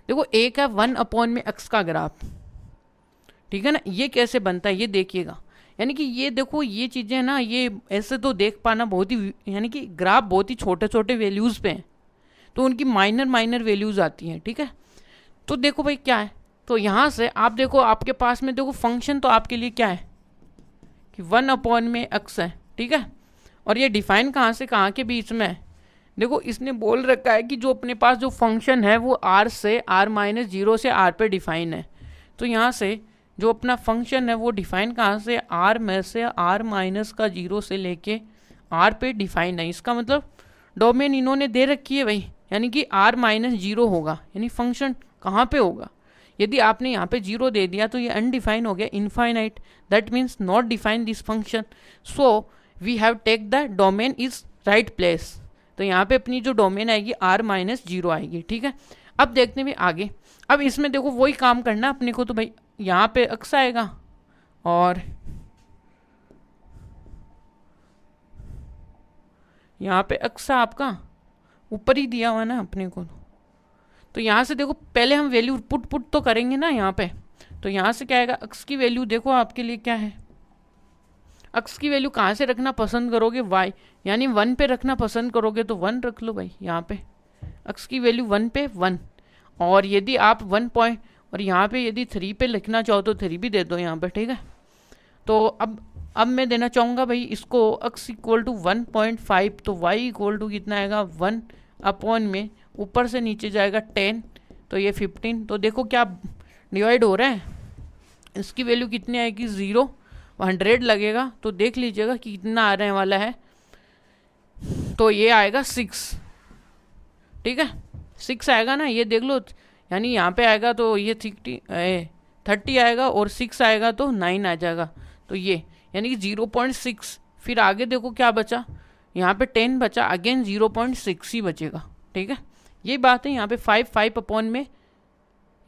देखो एक है 1/x का ग्राफ, ठीक है ना, ये कैसे बनता है ये देखिएगा। यानी कि ये देखो ये चीज़ें ना, ये ऐसे तो देख पाना बहुत ही, यानी कि ग्राफ बहुत ही छोटे छोटे वैल्यूज़ पे हैं, तो उनकी माइनर माइनर वैल्यूज़ आती हैं, ठीक है। तो देखो भाई क्या है, तो यहाँ से आप देखो आपके पास में देखो फंक्शन तो आपके लिए क्या है कि 1/x है, ठीक है। और ये डिफाइन कहाँ से कहाँ के बीच में है, देखो इसने बोल रखा है कि जो अपने पास जो फंक्शन है वो r से r-0 से r पे डिफाइन है। तो यहाँ से जो अपना फंक्शन है वो डिफाइन कहाँ से, r में से r-0 से लेके r पे डिफाइन है। इसका मतलब डोमेन इन्होंने दे रखी है भाई, यानी कि r-0 होगा, यानी फंक्शन कहाँ पे होगा। यदि आपने यहाँ पे 0 दे दिया तो ये अनडिफाइन हो गया, infinite, that means not define this function, so we have take the domain is right place. तो यहाँ पे अपनी जो डोमेन आएगी r-0 आएगी, ठीक है। अब देखते हैं आगे, अब इसमें देखो वही काम करना अपने को, तो भाई यहाँ पे x आएगा और यहाँ पे x आपका ऊपर ही दिया हुआ ना अपने को। तो यहाँ से देखो पहले हम वैल्यू पुट तो करेंगे ना यहाँ पे, तो यहाँ से क्या आएगा, x की वैल्यू देखो आपके लिए क्या है, x की वैल्यू कहाँ से रखना पसंद करोगे, y, यानी 1 पे रखना पसंद करोगे तो 1 रख लो भाई यहाँ पे, x की वैल्यू 1 पे 1। और यदि आप 1 पॉइंट और यहाँ पे यदि 3 पे लिखना चाहो तो 3 भी दे दो यहाँ पे, ठीक है। तो अब मैं देना चाहूँगा भाई इसको x इक्वल टू 1.5, तो y इक्वल टू कितना आएगा 1 में ऊपर से नीचे जाएगा 10, तो ये 15। तो देखो क्या डिवाइड हो रहा है, इसकी वैल्यू कितनी आएगी 0, 100 लगेगा, तो देख लीजिएगा कि कितना आने वाला है, तो ये आएगा 6, ठीक है 6 आएगा ना, ये देख लो, यानी यहाँ पे आएगा तो ये 30 आएगा और 6 आएगा तो 9 आ जाएगा, तो ये यानी कि 0.6। फिर आगे देखो क्या बचा, यहाँ पे 10 बचा, अगेन 0.6 ही बचेगा, ठीक है। ये बात है, यहाँ पे 5 में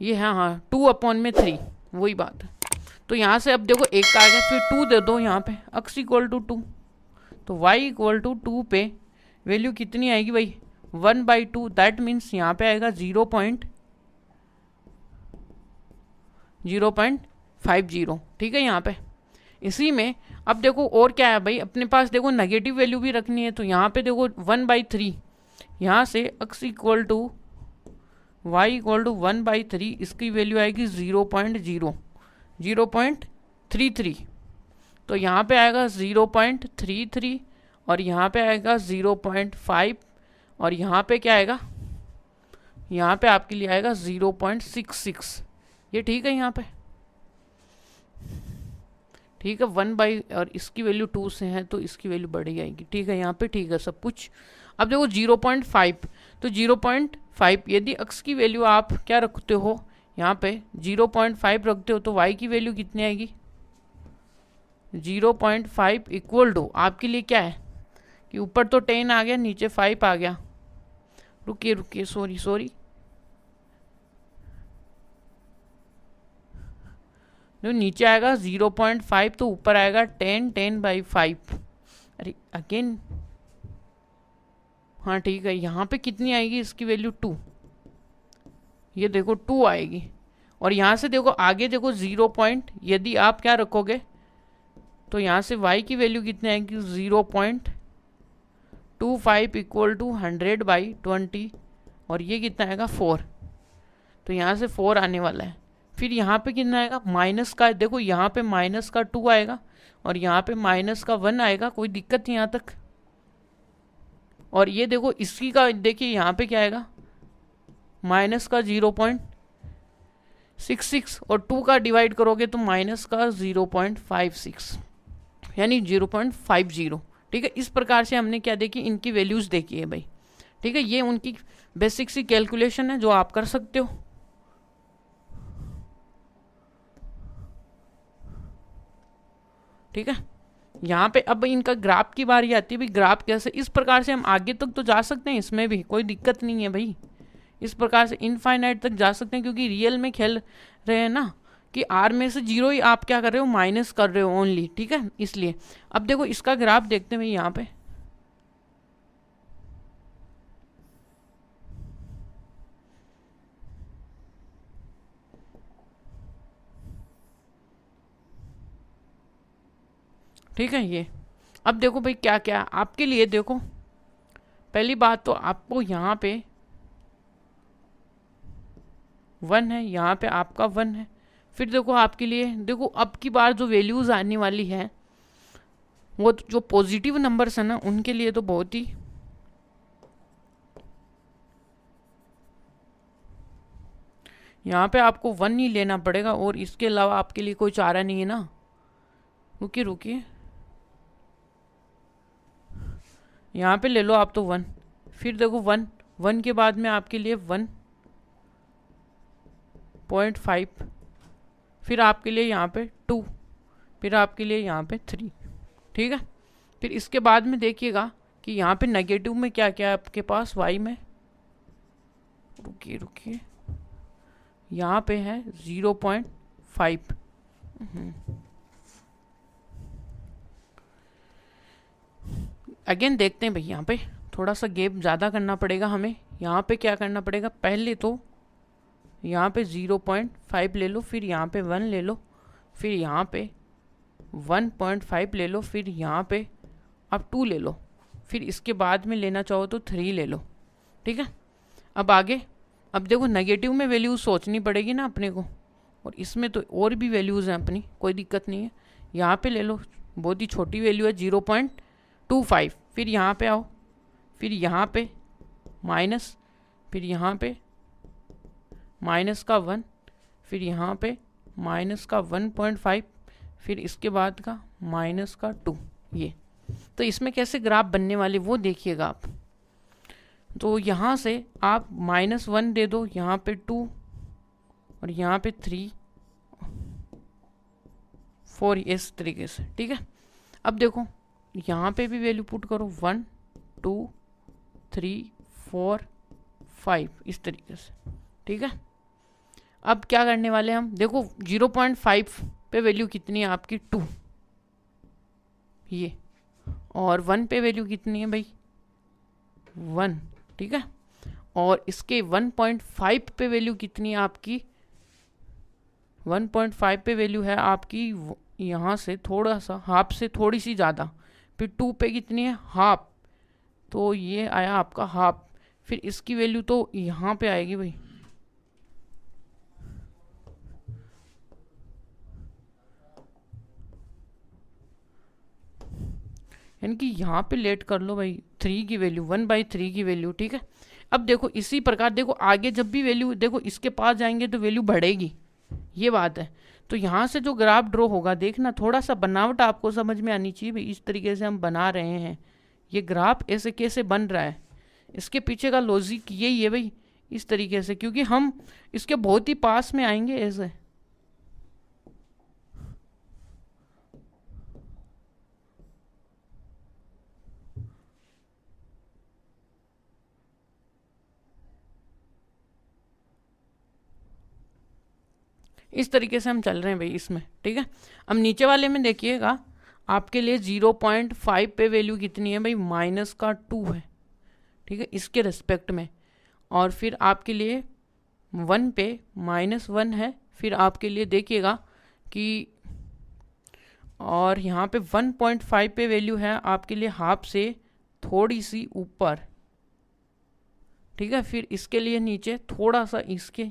ये हाँ 2/3, वही बात है। तो यहाँ से अब देखो एक का आ गया, फिर 2 दे दो यहाँ पे, x इक्वल टू 2, तो y इक्वल टू 2 पे वैल्यू कितनी आएगी भाई 1/2, दैट मीन्स यहाँ पे आएगा 0.50, ठीक है यहाँ पे। इसी में अब देखो और क्या है भाई, अपने पास देखो नेगेटिव वैल्यू भी रखनी है, तो यहाँ पे देखो 1/3, यहाँ से x equal to y equal to 1/3, इसकी वैल्यू आएगी 0.33, तो यहाँ पे आएगा 0.33 और यहाँ पे आएगा 0.5 और यहाँ पे क्या आएगा, यहाँ पे आपके लिए आएगा 0.66, ये ठीक है यहाँ पे, ठीक है 1 और इसकी वैल्यू 2 से है तो इसकी वैल्यू बढ़ी आएगी, ठीक है यहाँ पे, ठीक है सब कुछ। अब देखो 0.5, तो 0.5 यदि x की वैल्यू आप क्या रखते हो यहाँ पे 0.5 रखते हो तो y की वैल्यू कितनी आएगी 0.5 इक्वल टू आपके लिए क्या है कि ऊपर तो 10 आ गया, नीचे 5 आ गया, रुकिए सॉरी जो नीचे आएगा 0.5 तो ऊपर आएगा 10/5, अरे अगेन हाँ ठीक है, यहाँ पे कितनी आएगी इसकी वैल्यू 2, ये देखो 2 आएगी। और यहाँ से देखो आगे देखो 0 पॉइंट यदि आप क्या रखोगे तो यहाँ से y की वैल्यू कितनी आएगी 0.25 इक्वल टू 100/20 और ये कितना आएगा 4, तो यहाँ से 4 आने वाला है। फिर यहाँ पे कितना आएगा माइनस का, देखो यहाँ पे माइनस का 2 आएगा और यहाँ पे माइनस का 1 आएगा, कोई दिक्कत नहीं यहाँ तक। और ये देखो इसकी का देखिए यहाँ पे क्या आएगा माइनस का 0.66 और 2 का डिवाइड करोगे तो माइनस का 0.56 यानी 0.50, ठीक है। इस प्रकार से हमने क्या देखी, इनकी वैल्यूज देखी है भाई, ठीक है। ये उनकी बेसिक सी कैलकुलेशन है जो आप कर सकते हो, ठीक है। यहाँ पे अब इनका ग्राफ की बारी आती है भाई, ग्राफ कैसे, इस प्रकार से हम आगे तक तो जा सकते हैं, इसमें भी कोई दिक्कत नहीं है भाई, इस प्रकार से इनफाइनाइट तक जा सकते हैं, क्योंकि रियल में खेल रहे हैं ना कि r में से 0 ही आप क्या कर रहे हो माइनस कर रहे हो ओनली, ठीक है, इसलिए। अब देखो इसका ग्राफ देखते हैं भाई, यहाँ पे ठीक है। ये अब देखो भाई क्या क्या आपके लिए, देखो पहली बात तो आपको यहाँ पे 1 है, यहाँ पे आपका 1 है। फिर देखो आपके लिए, देखो अब की बार जो वैल्यूज़ आने वाली है वो जो पॉजिटिव नंबर्स है ना उनके लिए तो बहुत ही यहाँ पे आपको 1 ही लेना पड़ेगा और इसके अलावा आपके लिए कोई चारा नहीं है ना। रुकिए रुकिए, यहाँ पे ले लो आप तो 1, फिर देखो 1 के बाद में आपके लिए 1.5, फिर आपके लिए यहाँ पे 2, फिर आपके लिए यहाँ पे 3, ठीक है। फिर इसके बाद में देखिएगा कि यहाँ पे नेगेटिव में क्या क्या है आपके पास y में, रुकिए रुकिए, यहाँ पे है 0.5। अगेन देखते हैं भाई, यहाँ पे थोड़ा सा गैप ज़्यादा करना पड़ेगा हमें। यहाँ पे क्या करना पड़ेगा, पहले तो यहाँ पे 0.5 ले लो, फिर यहाँ पे 1 ले लो, फिर यहाँ पे 1.5 ले लो, फिर यहाँ पे आप 2 ले लो, फिर इसके बाद में लेना चाहो तो 3 ले लो, ठीक है। अब आगे, अब देखो नेगेटिव में वैल्यूज सोचनी पड़ेगी ना अपने को, और इसमें तो और भी वैल्यूज़ हैं अपनी, कोई दिक्कत नहीं है। यहाँ पे ले लो, बहुत ही छोटी वैल्यू है 0.25, फिर यहाँ पे आओ, फिर यहाँ पे माइनस, फिर यहाँ पे माइनस का 1, फिर यहाँ पे माइनस का 1.5, फिर इसके बाद का माइनस का 2। ये तो इसमें कैसे ग्राफ बनने वाले वो देखिएगा आप। तो यहाँ से आप -1 दे दो, यहाँ पे 2 और यहाँ पे 3 4, इस तरीके से, ठीक है। अब देखो यहाँ पे भी वैल्यू पुट करो 1 2 3 4 5, इस तरीके से, ठीक है। अब क्या करने वाले हम, देखो 0.5 पे वैल्यू कितनी है आपकी 2, ये, और 1 पे वैल्यू कितनी है भाई 1, ठीक है। और इसके 1.5 पे वैल्यू कितनी है आपकी, 1.5 पे वैल्यू है आपकी यहाँ से थोड़ा सा हाफ से थोड़ी सी ज़्यादा, फिर 2 पे कितनी है हाफ, तो ये आया आपका हाफ, फिर इसकी वैल्यू तो यहाँ पे आएगी भाई, यानी कि यहाँ पे लेट कर लो भाई 3 की वैल्यू, 1/3 की वैल्यू, ठीक है। अब देखो इसी प्रकार देखो आगे जब भी वैल्यू देखो इसके पास जाएंगे तो वैल्यू बढ़ेगी, ये बात है। तो यहाँ से जो ग्राफ ड्रॉ होगा, देखना थोड़ा सा बनावट आपको समझ में आनी चाहिए भाई, इस तरीके से हम बना रहे हैं, ये ग्राफ ऐसे कैसे बन रहा है, इसके पीछे का लॉजिक यही है भाई, इस तरीके से, क्योंकि हम इसके बहुत ही पास में आएंगे ऐसे। इस तरीके से हम चल रहे हैं भाई इसमें, ठीक है। अब नीचे वाले में देखिएगा आपके लिए 0.5 पे वैल्यू कितनी है भाई -2 है, ठीक है, इसके रिस्पेक्ट में। और फिर आपके लिए 1 पे -1 है, फिर आपके लिए देखिएगा कि और यहाँ पे 1.5 पे वैल्यू है आपके लिए हाफ से थोड़ी सी ऊपर, ठीक है। फिर इसके लिए नीचे थोड़ा सा इसके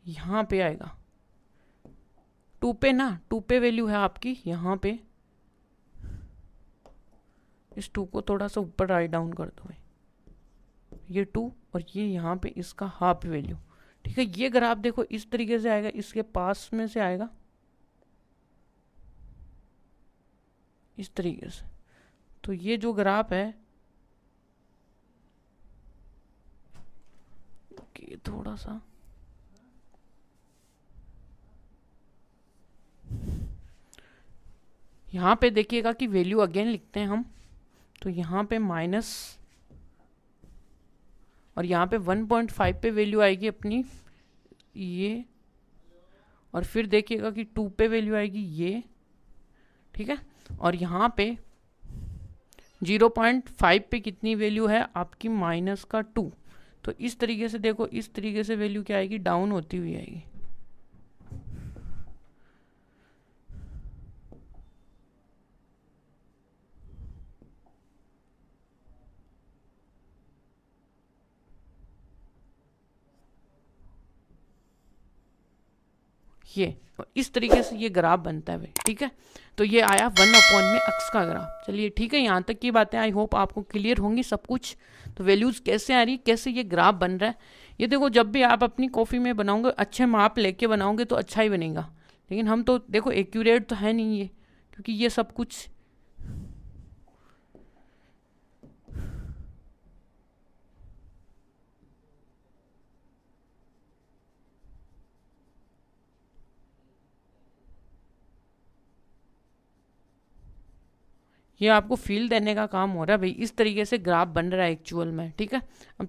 यहाँ पे आएगा 2 पे ना, 2 पे वैल्यू है आपकी यहाँ पे, इस 2 को थोड़ा सा ऊपर राइट डाउन कर दो भाई, ये 2 और ये यहाँ पे इसका हाफ वैल्यू, ठीक है। ये ग्राफ देखो इस तरीके से आएगा, इसके पास में से आएगा इस तरीके से। तो ये जो ग्राफ है कि थोड़ा सा यहाँ पे देखिएगा कि वैल्यू अगेन लिखते हैं हम, तो यहाँ पे माइनस और यहाँ पे 1.5 पे वैल्यू आएगी अपनी ये, और फिर देखिएगा कि 2 पे वैल्यू आएगी ये, ठीक है। और यहाँ पे 0.5 पे कितनी वैल्यू है आपकी -2, तो इस तरीके से देखो, इस तरीके से वैल्यू क्या आएगी डाउन होती हुई आएगी। ये इस तरीके से ये ग्राफ बनता है भाई, ठीक है। तो ये आया 1 में अक्स का ग्राफ। चलिए ठीक है, यहाँ तक की बातें आई होप आपको क्लियर होंगी सब कुछ। तो वैल्यूज़ कैसे आ रही, कैसे ये ग्राफ बन रहा है, ये देखो जब भी आप अपनी कॉफ़ी में बनाओगे अच्छे माप लेके बनाओगे तो अच्छा ही बनेगा। लेकिन हम तो देखो एक्यूरेट तो है नहीं ये, क्योंकि ये सब कुछ ये आपको फील देने का काम हो रहा है भाई। इस तरीके से ग्राफ बन रहा है एक्चुअल में, ठीक है। अब